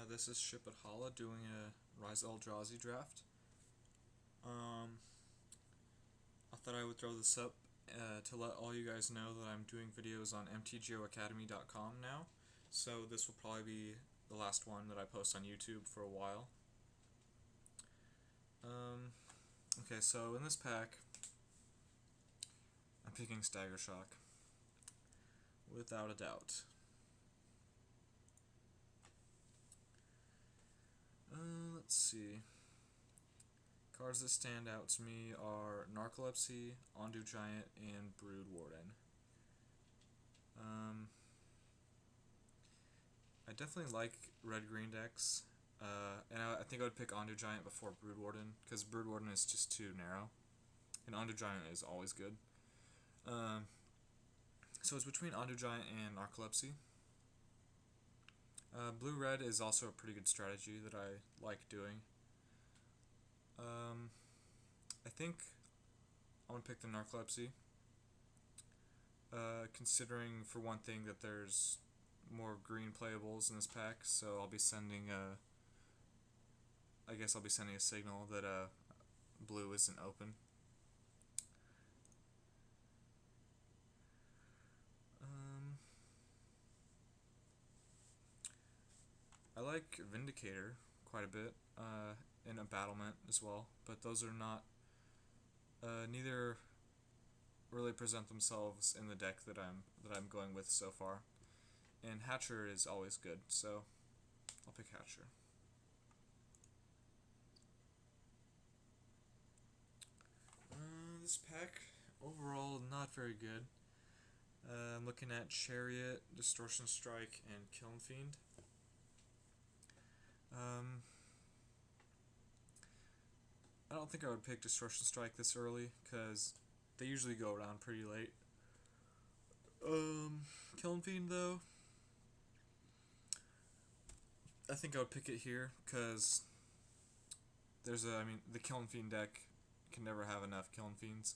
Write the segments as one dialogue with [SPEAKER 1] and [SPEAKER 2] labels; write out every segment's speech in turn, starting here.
[SPEAKER 1] This is Ship at Hala doing a Rise Eldrazi draft. I thought I would throw this up to let all you guys know that I'm doing videos on mtgoacademy.com now, so this will probably be the last one that I post on YouTube for a while. Okay, so in this pack, I'm picking Stagger Shock, without a doubt. Let's see. Cards that stand out to me are Narcolepsy, Ondu Giant, and Brood Warden. I definitely like red-green decks, and I think I would pick Ondu Giant before Brood Warden, because Brood Warden is just too narrow, and Ondu Giant is always good. So it's between Ondu Giant and Narcolepsy. Blue-red is also a pretty good strategy that I like doing. I think I'm going to pick the Narcolepsy, considering for one thing that there's more green playables in this pack, so I'll be sending I guess I'll be sending a signal that blue isn't open. I like Vindicator quite a bit, and a Battlement as well, but those are not, neither really present themselves in the deck that I'm going with so far. And Hatcher is always good, so I'll pick Hatcher. This pack overall not very good. I'm looking at Chariot, Distortion Strike, and Kiln Fiend. I don't think I would pick Distortion Strike this early, because they usually go around pretty late. Kiln Fiend, though, I think I would pick it here, because there's the Kiln Fiend deck can never have enough Kiln Fiends.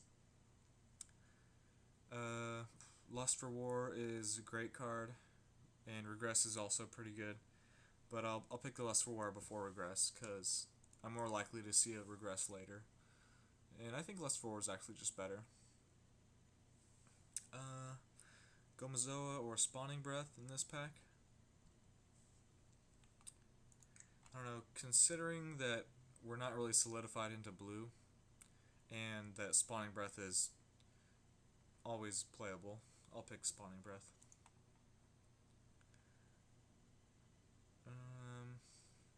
[SPEAKER 1] Lust for War is a great card, and Regress is also pretty good, but I'll pick the Lust for War before Regress, because I'm more likely to see a Regress later, and I think Lust for War is actually just better. Gomazoa or Spawning Breath in this pack. I don't know, considering that we're not really solidified into blue, and that Spawning Breath is always playable, I'll pick Spawning Breath.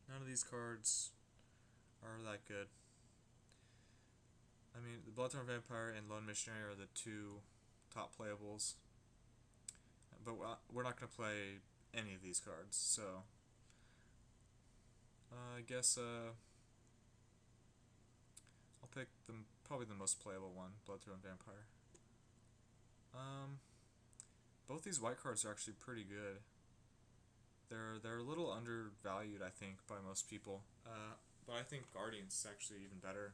[SPEAKER 1] None of these cards are that good. I mean, the Bloodthorn Vampire and Lone Missionary are the two top playables, but we're not going to play any of these cards, so I guess I'll pick probably the most playable one, Bloodthorn Vampire. Both these white cards are actually pretty good. They're a little undervalued, I think, by most people. But I think Guardians is actually even better.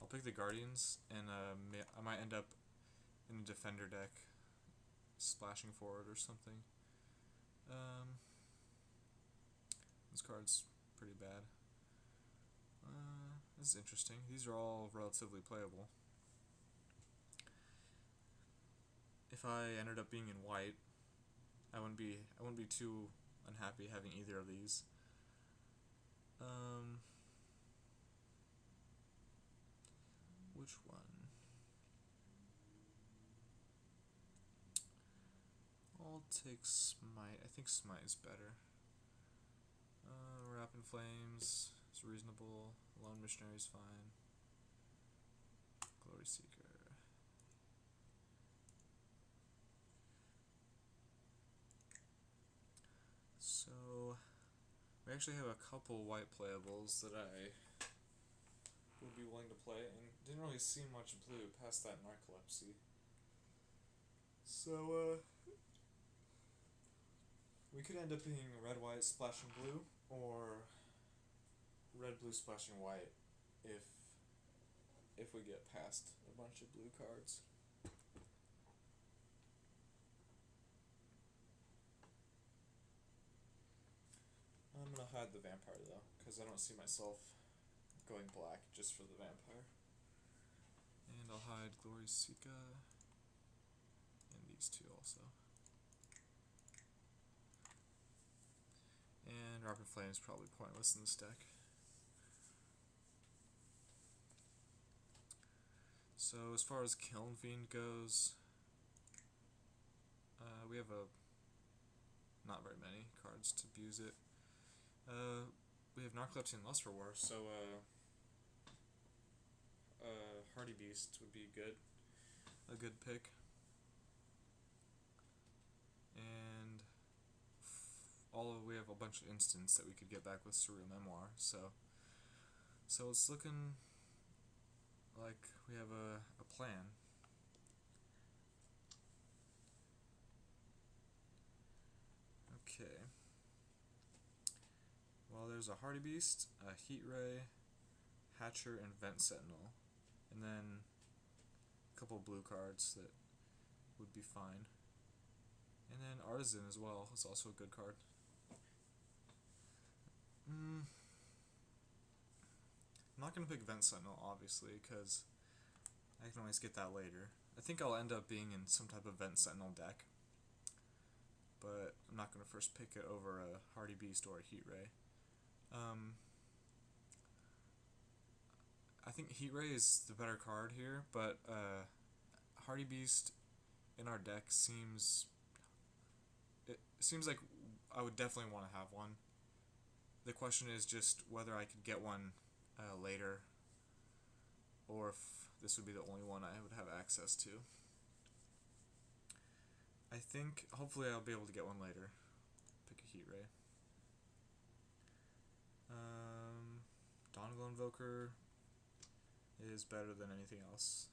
[SPEAKER 1] I'll pick the Guardians, and I might end up in a Defender deck, splashing forward or something. This card's pretty bad. This is interesting. These are all relatively playable. If I ended up being in white, I wouldn't be too unhappy having either of these. Which one? I'll take Smite. I think Smite is better. Wrap in Flames is reasonable. Lone Missionary is fine. Glory Seeker. So, we actually have a couple white playables that I would be willing to play, and didn't really see much blue past that Narcolepsy. So, we could end up being red-white splashing blue, or red-blue splashing white, if we get past a bunch of blue cards. I'm going to hide the vampire though, because I don't see myself going black just for the vampire. And I'll hide Glory Sika and these two also. And Rapid Flame is probably pointless in this deck. So as far as Kiln Fiend goes, we have not very many cards to abuse it. We have Narcolepsy and Lust for War, so Hardy Beast would be a good pick. And we have a bunch of instants that we could get back with Surreal Memoir, so it's looking like we have a plan. Okay. Well, there's a Hardy Beast, a Heat Ray, Hatcher, and Vent Sentinel, and then a couple blue cards that would be fine. And then Artisan as well is also a good card. I'm not going to pick Vent Sentinel, obviously, because I can always get that later. I think I'll end up being in some type of Vent Sentinel deck, but I'm not going to first pick it over a Hardy Beast or a Heat Ray. I think Heat Ray is the better card here, but Hardy Beast in our deck seems like I would definitely want to have one. The question is just whether I could get one later, or if this would be the only one I would have access to. I think hopefully I'll be able to get one later. Pick a Heat Ray. Dawnaglow Invoker is better than anything else.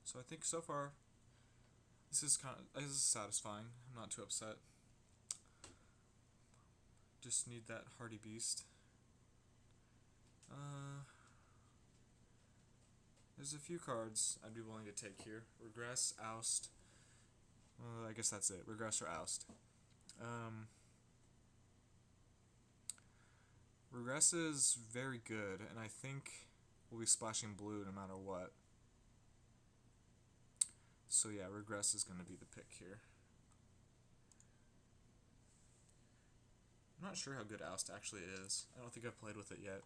[SPEAKER 1] So I think so far this is satisfying. I'm not too upset. Just need that Hardy Beast. There's a few cards I'd be willing to take here. Regress, Oust. I guess that's it. Regress or Oust. Regress is very good, and I think we'll be splashing blue no matter what. So yeah, Regress is going to be the pick here. I'm not sure how good Oust actually is. I don't think I've played with it yet.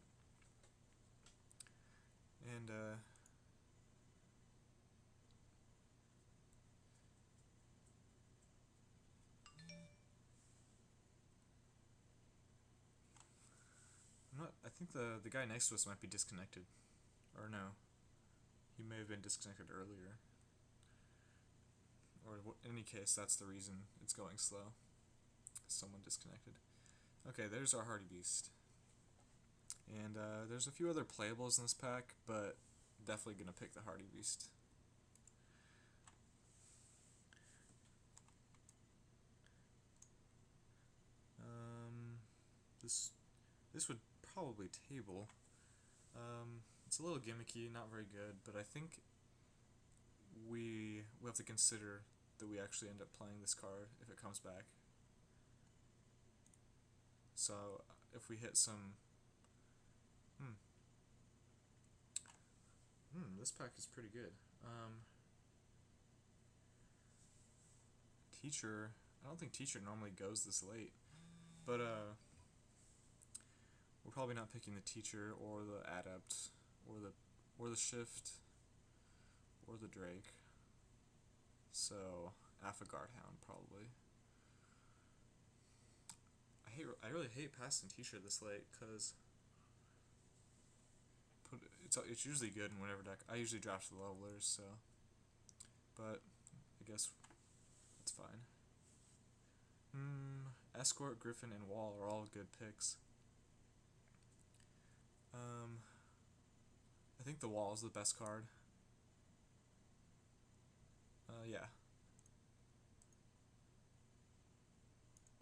[SPEAKER 1] And I think the guy next to us might be disconnected. Or no. He may have been disconnected earlier. Or in any case, that's the reason it's going slow. Someone disconnected. Okay, there's our Hardy Beast. And there's a few other playables in this pack, but definitely going to pick the Hardy Beast. This would probably table. It's a little gimmicky, not very good, but I think we have to consider that we actually end up playing this card if it comes back. So if we hit some... this pack is pretty good. Teacher... I don't think Teacher normally goes this late, but we're probably not picking the Teacher or the Adept or the Shift or the Drake. So Affagard Hound probably. I really hate passing Teacher this late because it's usually good in whatever deck. I usually draft the levelers, so, but I guess it's fine. Escort, Griffin, and Wall are all good picks. I think the Wall is the best card.